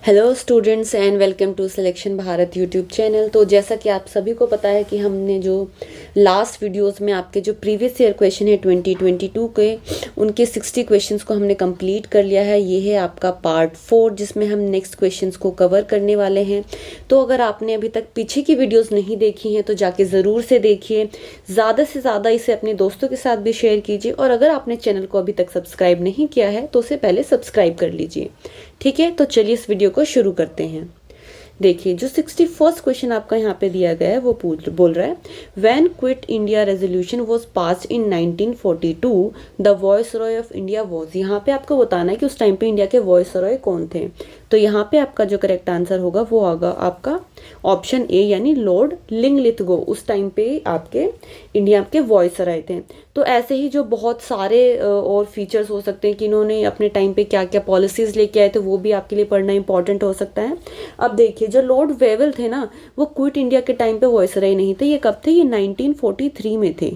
Hello students and welcome to selection Bharat YouTube channel. तो जैसा कि आप सभी को पता है कि हमने जो लास्ट वीडियोस में आपके जो प्रीवियस ईयर क्वेश्चन है 2022 के उनके 60 क्वेश्चंस को हमने कंप्लीट कर लिया है। ये है आपका पार्ट 4 जिसमें हम नेक्स्ट क्वेश्चंस को कवर करने वाले हैं। तो अगर आपने अभी तक पीछे की वीडियोज़ नहीं देखी हैं तो जाके ज़रूर से देखिए, ज़्यादा से ज़्यादा इसे अपने दोस्तों के साथ भी शेयर कीजिए और अगर आपने चैनल को अभी तक सब्सक्राइब नहीं किया है तो उसे पहले सब्सक्राइब कर लीजिए। ठीक है, तो चलिए इस वीडियो को शुरू करते हैं। देखिए जो 61st क्वेश्चन आपका यहाँ पे दिया गया है वो बोल रहा है when quit India resolution was passed in 1942 the viceroy of India was. यहाँ पे आपको बताना है कि उस टाइम पे इंडिया के वॉइसरॉय कौन थे। तो यहाँ पे आपका जो करेक्ट आंसर होगा वो होगा आपका ऑप्शन ए यानी लॉर्ड लिंगलिथगो। उस टाइम पे आपके इंडिया के वॉइसरॉय थे। तो ऐसे ही जो बहुत सारे और फीचर्स हो सकते हैं कि इन्होंने अपने टाइम पे क्या क्या पॉलिसीज लेके आए थे वो भी आपके लिए पढ़ना इंपॉर्टेंट हो सकता है। अब देखिए जो लॉर्ड वेवल थे ना वो क्विट इंडिया के टाइम पे वॉइसरॉय नहीं थे। ये कब थे? ये 1943 में थे।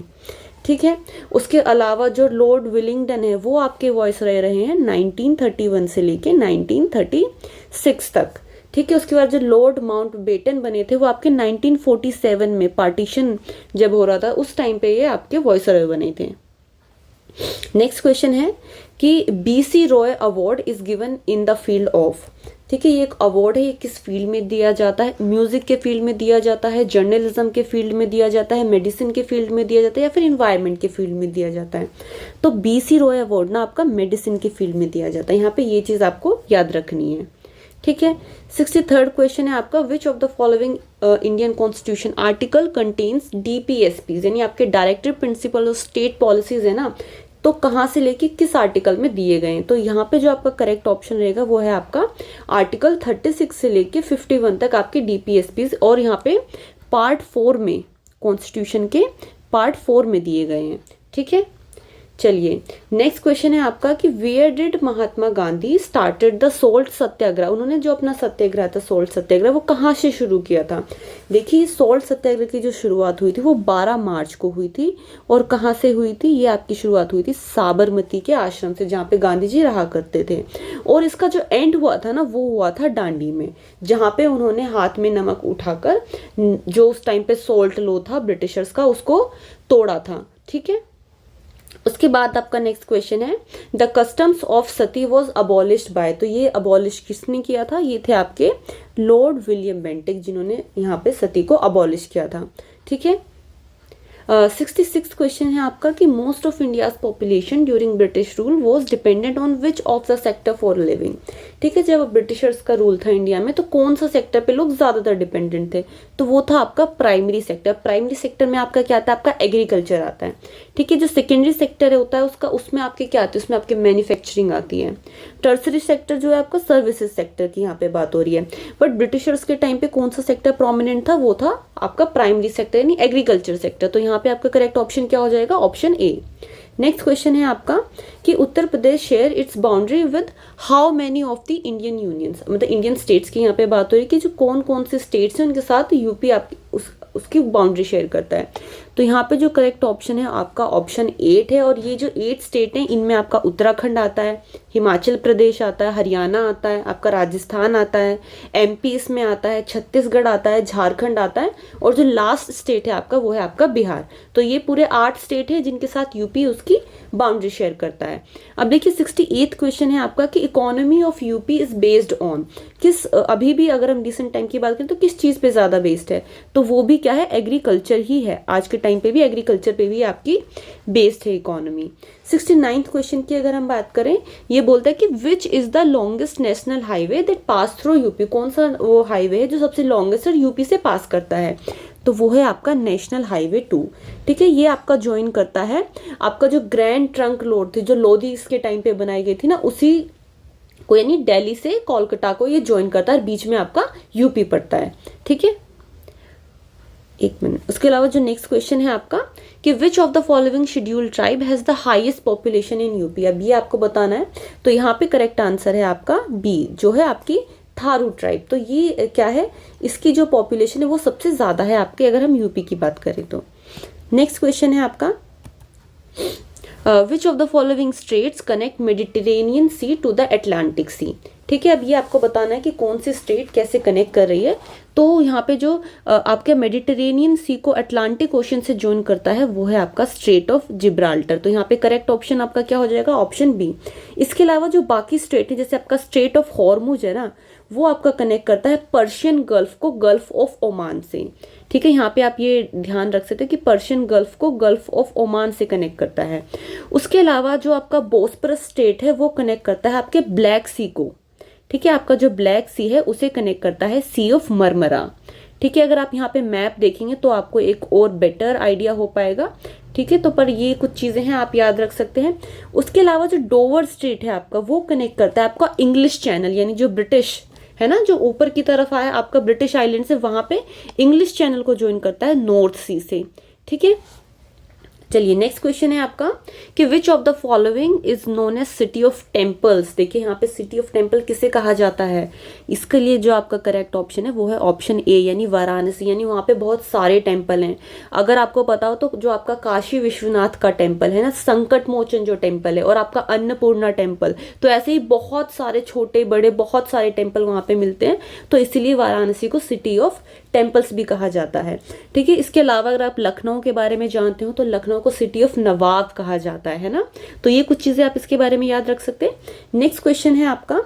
ठीक है, उसके अलावा जो लॉर्ड विलिंगडन है वो आपके वॉइसरॉय रहे हैं 1931 से लेके 1936 तक। ठीक है, उसके बाद जो लॉर्ड माउंट बेटन बने थे वो आपके 1947 में पार्टीशन जब हो रहा था उस टाइम पे ये आपके वॉइसरॉय बने थे। नेक्स्ट क्वेश्चन है कि BC Roy award is given in the field of. ठीक है, ये एक अवार्ड है, ये किस फील्ड में दिया जाता है? म्यूजिक के फील्ड में दिया जाता है, जर्नलिज्म के फील्ड में दिया जाता है, मेडिसिन के फील्ड में दिया जाता है या फिर इन्वायरमेंट के फील्ड में दिया जाता है? तो बीसी रॉय अवार्ड ना आपका मेडिसिन के फील्ड में दिया जाता है। यहाँ पे ये चीज आपको याद रखनी है। ठीक है, 63rd क्वेश्चन है आपका which of the following Indian constitution article contains DPSP यानी आपके directive principle of state policies है ना, तो कहाँ से लेके किस आर्टिकल में दिए गए हैं? तो यहाँ पे जो आपका करेक्ट ऑप्शन रहेगा वो है आपका आर्टिकल 36 से लेके 51 तक आपके डीपीएसपी और यहाँ पे पार्ट 4 में कॉन्स्टिट्यूशन के पार्ट 4 में दिए गए हैं। ठीक है, चलिए नेक्स्ट क्वेश्चन है आपका कि where did Mahatma Gandhi started the salt satyagraha. उन्होंने जो अपना सत्याग्रह था सोल्ट सत्याग्रह वो कहाँ से शुरू किया था? देखिए सोल्ट सत्याग्रह की जो शुरुआत हुई थी वो 12 मार्च को हुई थी। और कहाँ से हुई थी? ये आपकी शुरुआत हुई थी साबरमती के आश्रम से जहाँ पे गांधी जी रहा करते थे। और इसका जो एंड हुआ था ना वो हुआ था दांडी में, जहाँ पे उन्होंने हाथ में नमक उठाकर जो उस टाइम पे सोल्ट लॉ था ब्रिटिशर्स का उसको तोड़ा था। ठीक है, उसके बाद आपका नेक्स्ट क्वेश्चन है the customs of sati was abolished by. तो ये अबॉलिश किसने किया था? ये थे आपके लॉर्ड विलियम बेंटिक जिन्होंने यहाँ पे सती को अबॉलिश किया था। ठीक है, 66 क्वेश्चन है आपका कि most of India's population during British rule was dependent on which of the sector for living. ठीक है, जब ब्रिटिशर्स का रूल था इंडिया में तो कौन सा सेक्टर पे लोग ज्यादातर डिपेंडेंट थे? तो वो था आपका प्राइमरी सेक्टर। प्राइमरी सेक्टर में आपका क्या आता है? आपका एग्रीकल्चर आता है। ठीक है, जो सेकेंडरी सेक्टर होता है उसका उसमें आपके क्या आती है? उसमें आपके मैन्युफैक्चरिंग आती है। टर्सरी सेक्टर जो है आपका सर्विसेज सेक्टर की यहाँ पे बात हो रही है। बट ब्रिटिशर्स के टाइम पे कौन सा सेक्टर प्रोमिनेंट था? वो था आपका प्राइमरी सेक्टर यानी एग्रीकल्चर सेक्टर। तो यहाँ पे आपका करेक्ट ऑप्शन क्या हो जाएगा? Option A. नेक्स्ट क्वेश्चन है आपका कि Uttar Pradesh share its boundary with how many of the Indian unions. मतलब इंडियन स्टेट्स की यहाँ पे बात हो रही है कि जो कौन कौन से स्टेट्स हैं उनके साथ यूपी आपकी उसकी बाउंड्री शेयर करता है। तो यहाँ पे जो करेक्ट ऑप्शन है आपका ऑप्शन 8 है। और ये जो 8 स्टेट हैं इनमें आपका उत्तराखंड आता है, हिमाचल प्रदेश आता है, हरियाणा आता है, आपका राजस्थान आता है, एमपी इसमें आता है, छत्तीसगढ़ आता है, झारखंड आता है और जो लास्ट स्टेट है आपका वो है आपका बिहार। तो ये पूरे 8 स्टेट है जिनके साथ यूपी उसकी बाउंड्री शेयर करता है। अब देखिए 68th क्वेश्चन है आपका कि economy of UP is based on किस, अभी भी अगर हम रिसेंट टाइम की बात करें तो किस चीज पे ज्यादा बेस्ड है? तो वो भी क्या है? एग्रीकल्चर ही है। आज के टाइम पे भी एग्रीकल्चर पे भी आपकी बेस्ड है इकोनॉमी। 69th क्वेश्चन की अगर हम बात करें ये बोलता है कि which is the longest national highway that pass through UP. कौन सा वो हाईवे है जो सबसे लॉन्गेस्ट और यूपी से पास करता है? तो वो है आपका नेशनल हाईवे 2। ठीक है, ये आपका ज्वाइन करता है आपका जो ग्रैंड ट्रंक रोड थी जो लोधी इसके टाइम पे बनाई गई थी ना उसी को यानी दिल्ली से कोलकाता को ये ज्वाइन करता है। बीच में आपका यूपी पड़ता है। ठीक है, एक मिनट। उसके अलावा जो नेक्स्ट क्वेश्चन है आपका कि which of the following scheduled tribe has the highest population in UP. अब ये आपको बताना है। तो यहाँ पे करेक्ट आंसर है आपका बी जो है आपकी थारू ट्राइब। तो ये क्या है? इसकी जो पॉपुलेशन है वो सबसे ज्यादा है आपके अगर हम यूपी की बात करें तो। नेक्स्ट क्वेश्चन है आपका which of the following straits connect Mediterranean sea to the Atlantic sea. ठीक है, अब ये आपको बताना है कि कौन सी स्टेट कैसे कनेक्ट कर रही है। तो यहाँ पे जो आपके मेडिटेरेनियन सी को अटलांटिक ओशन से ज्वाइन करता है वो है आपका स्ट्रेट ऑफ जिब्राल्टर। तो यहाँ पे करेक्ट ऑप्शन आपका क्या हो जाएगा, ऑप्शन बी। इसके अलावा जो बाकी स्टेट है, जैसे आपका स्ट्रेट ऑफ हॉर्मुज है ना, वो आपका कनेक्ट करता है पर्शियन गल्फ को गल्फ ऑफ ओमान से। ठीक है, यहाँ पे आप ये ध्यान रख सकते हो कि पर्शियन गल्फ को गल्फ ऑफ ओमान से कनेक्ट करता है। उसके अलावा जो आपका बोस्परस स्टेट है वो कनेक्ट करता है आपके ब्लैक सी को। ठीक है, आपका जो ब्लैक सी है उसे कनेक्ट करता है सी ऑफ मरमरा। ठीक है, अगर आप यहाँ पे मैप देखेंगे तो आपको एक और बेटर आइडिया हो पाएगा। ठीक है, तो पर ये कुछ चीजें हैं आप याद रख सकते हैं। उसके अलावा जो डोवर स्ट्रेट है आपका वो कनेक्ट करता है आपका इंग्लिश चैनल, यानी जो ब्रिटिश है ना, जो ऊपर की तरफ आया आपका ब्रिटिश आइलैंड से, वहां पे इंग्लिश चैनल को ज्वाइन करता है नॉर्थ सी से। ठीक है, चलिए नेक्स्ट क्वेश्चन है आपका कि which of the following is known as city of temples. देखिए यहाँ पे सिटी ऑफ टेम्पल किसे कहा जाता है, इसके लिए जो आपका करेक्ट ऑप्शन है वो है ऑप्शन ए, यानी वाराणसी। यानी वहाँ पे बहुत सारे टेम्पल हैं। अगर आपको पता हो तो जो आपका काशी विश्वनाथ का टेम्पल है ना, संकट मोचन जो टेम्पल है, और आपका अन्नपूर्णा टेम्पल, तो ऐसे ही बहुत सारे छोटे बड़े बहुत सारे टेम्पल वहाँ पे मिलते हैं। तो इसीलिए वाराणसी को सिटी ऑफ टेम्पल्स भी कहा जाता है। ठीक है, इसके अलावा अगर आप लखनऊ के बारे में जानते हो तो लखनऊ को सिटी ऑफ नवाब कहा जाता है ना। तो ये कुछ चीजें आप इसके बारे में याद रख सकते हैं। नेक्स्ट क्वेश्चन है आपका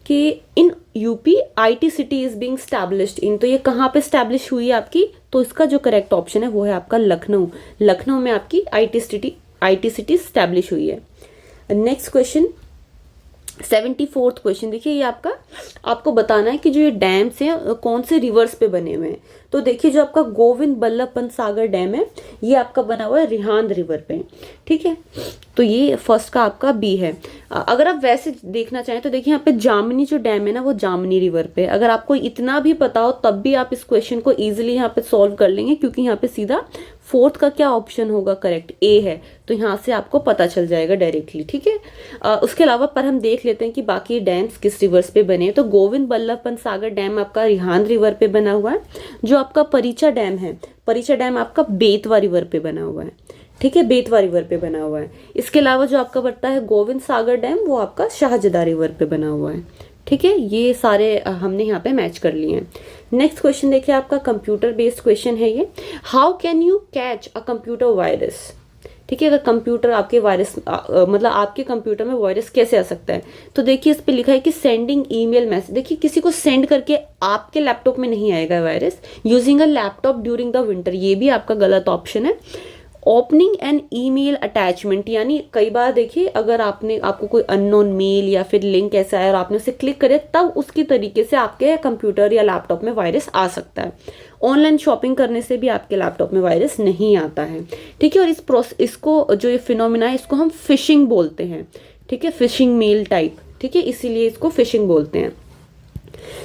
कि in UP IT city is being established इन। तो ये कहाँ पे स्टैब्लिश हुई है आपकी, तो इसका जो करेक्ट ऑप्शन है वो है आपका लखनऊ। लखनऊ में आपकी आईटी सिटी स्टैब्लिश हुई है। नेक्स्ट क्वेश्चन 74th क्वेश्चन, देखिए ये आपको बताना है कि जो ये डैम्स हैं कौन से रिवर्स पे बने हुए हैं। तो देखिए जो आपका गोविंद बल्लभ पंत सागर डैम है ये आपका बना हुआ है रिहांद रिवर पे। ठीक है, तो ये फर्स्ट का आपका बी है। अगर आप वैसे देखना चाहें तो देखिए यहाँ पे जामनी जो डैम है ना वो जामनी रिवर पे। अगर आपको इतना भी पता हो तब भी आप इस क्वेश्चन को इजीली यहाँ पे सॉल्व कर लेंगे, क्योंकि यहाँ पे सीधा फोर्थ का क्या ऑप्शन होगा, करेक्ट ए है। तो यहाँ से आपको पता चल जाएगा डायरेक्टली। ठीक है, उसके अलावा पर हम देख लेते हैं कि बाकी डैम्स किस रिवर्स पे बने हैं। तो गोविंद बल्लभ पंत सागर डैम आपका रिहांद रिवर पे बना हुआ है। जो आपका परिचा डैम है, परिचा डैम आपका बेतवा रिवर पे बना हुआ है। ठीक है, बेतवा रिवर पे बना हुआ है। इसके अलावा जो आपका पड़ता है गोविंद सागर डैम वो आपका शाहजदा रिवर पे बना हुआ है। ठीक है, ये सारे हमने यहाँ पे मैच कर लिए हैं। नेक्स्ट क्वेश्चन देखिए आपका कंप्यूटर बेस्ड क्वेश्चन है ये। How can you catch a computer virus. ठीक है, अगर कंप्यूटर आपके वायरस मतलब आपके कंप्यूटर में वायरस कैसे आ सकता है, तो देखिए इस पे लिखा है कि सेंडिंग ईमेल मैसेज। देखिए किसी को सेंड करके आपके लैपटॉप में नहीं आएगा virus. Using a laptop during the winter, ये भी आपका गलत ऑप्शन है। ओपनिंग एन ईमेल अटैचमेंट, यानी कई बार देखिए अगर आपको कोई अननोन मेल या फिर लिंक ऐसा है और आपने उसे क्लिक करे तब उसकी तरीके से आपके कंप्यूटर या लैपटॉप में वायरस आ सकता है। ऑनलाइन शॉपिंग करने से भी आपके लैपटॉप में वायरस नहीं आता है। ठीक है, और इसको जो ये फिनोमिना है इसको हम फिशिंग बोलते हैं। ठीक है, फिशिंग मेल टाइप। ठीक है, इसीलिए इसको फिशिंग बोलते हैं।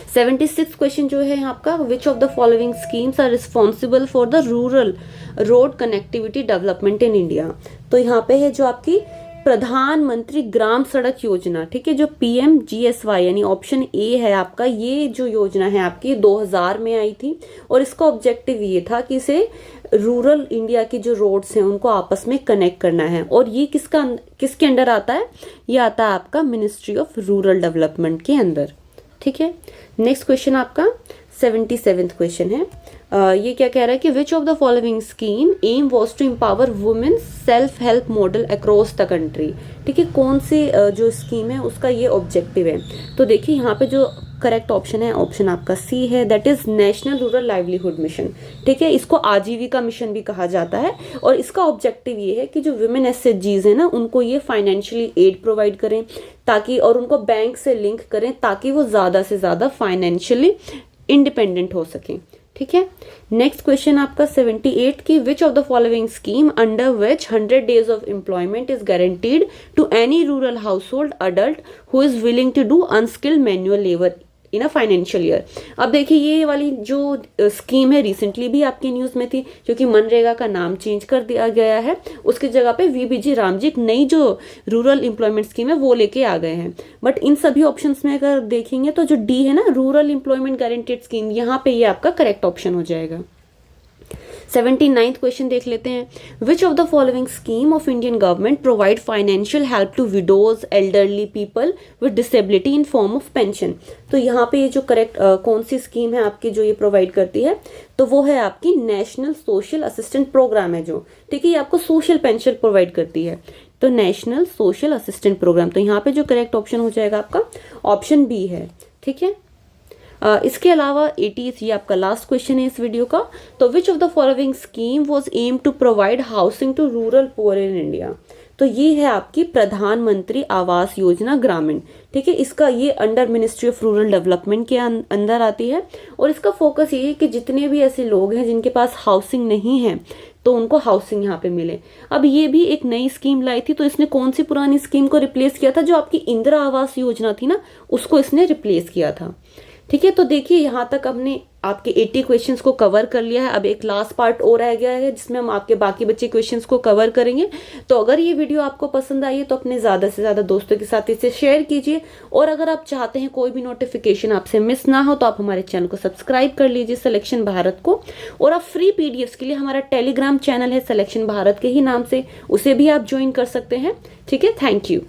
76 क्वेश्चन जो है आपका, which of the following schemes are responsible for the rural road connectivity development in India. तो यहाँ पे है जो आपकी प्रधानमंत्री ग्राम सड़क योजना। ठीक है, जो PMGSY यानी ऑप्शन ए है आपका, ये जो योजना है आपकी 2000 में आई थी और इसका ऑब्जेक्टिव ये था कि इसे रूरल इंडिया की जो रोड्स हैं उनको आपस में कनेक्ट करना है। और ये किसके अंडर आता है, ये आता है आपका मिनिस्ट्री ऑफ रूरल डेवलपमेंट के अंदर। ठीक है, नेक्स्ट क्वेश्चन आपका 77th क्वेश्चन है। ये क्या कह रहा है कि which of the following scheme aim was to empower women self help model across the country. ठीक है, कौन सी जो स्कीम है उसका ये ऑब्जेक्टिव है। तो देखिए यहाँ पे जो करेक्ट ऑप्शन है ऑप्शन आपका सी है, that is national rural livelihood mission. ठीक है, इसको आजीविका मिशन भी कहा जाता है और इसका ऑब्जेक्टिव ये है कि जो वुमेन एसएचजीज है ना उनको ये फाइनेंशियली एड प्रोवाइड करें ताकि, और उनको बैंक से लिंक करें ताकि वो ज्यादा से ज्यादा फाइनेंशियली इंडिपेंडेंट हो सकें। ठीक है, नेक्स्ट क्वेश्चन आपका 78 की which of the following scheme under which 100 days of employment is guaranteed to any rural household adult who is willing to do unskilled manual labour in a financial year. अब देखिए ये वाली जो scheme है recently भी आपकी news में थी, क्योंकि मनरेगा का नाम चेंज कर दिया गया है, उसकी जगह पे VBG रामजी एक नई जो रूरल एम्प्लॉयमेंट स्कीम है वो लेके आ गए हैं। बट इन सभी ऑप्शंस में अगर देखेंगे तो जो डी है ना रूरल एम्प्लॉयमेंट गारंटीड स्कीम, यहाँ पे ये आपका करेक्ट ऑप्शन हो जाएगा। 79th क्वेश्चन देख लेते हैं। Which of the following scheme of Indian government provide financial help to widows elderly people with disability in form of pension. तो यहाँ पे ये जो करेक्ट कौन सी स्कीम है आपकी जो ये प्रोवाइड करती है, तो वो है आपकी नेशनल सोशल असिस्टेंट प्रोग्राम है जो, ठीक है, ये आपको सोशल पेंशन प्रोवाइड करती है, तो नेशनल सोशल असिस्टेंट प्रोग्राम। तो यहाँ पे जो करेक्ट ऑप्शन हो जाएगा आपका ऑप्शन बी है, ठीक है। इसके अलावा 80 ये आपका लास्ट क्वेश्चन है इस वीडियो का। तो which of the following scheme was aim to provide housing to rural poor in India. तो ये है आपकी प्रधानमंत्री आवास योजना ग्रामीण, ठीक है। इसका ये under ministry of rural development के अंदर आती है और इसका फोकस ये है कि जितने भी ऐसे लोग हैं जिनके पास हाउसिंग नहीं है तो उनको हाउसिंग यहाँ पे मिले। अब ये भी एक नई स्कीम लाई थी, तो इसने कौन सी पुरानी स्कीम को रिप्लेस किया था, जो आपकी इंदिरा आवास योजना थी ना, उसको इसने रिप्लेस किया था, ठीक है। तो देखिए यहाँ तक हमने आपके 80 क्वेश्चंस को कवर कर लिया है। अब एक लास्ट पार्ट और रह गया है जिसमें हम आपके बाकी बचे क्वेश्चंस को कवर करेंगे। तो अगर ये वीडियो आपको पसंद आई है तो अपने ज़्यादा से ज़्यादा दोस्तों के साथ इसे शेयर कीजिए, और अगर आप चाहते हैं कोई भी नोटिफिकेशन आपसे मिस ना हो तो आप हमारे चैनल को सब्सक्राइब कर लीजिए सिलेक्शन भारत को। और आप फ्री पीडीएफ्स के लिए हमारा टेलीग्राम चैनल है सिलेक्शन भारत के ही नाम से, उसे भी आप ज्वाइन कर सकते हैं, ठीक है। Thank you.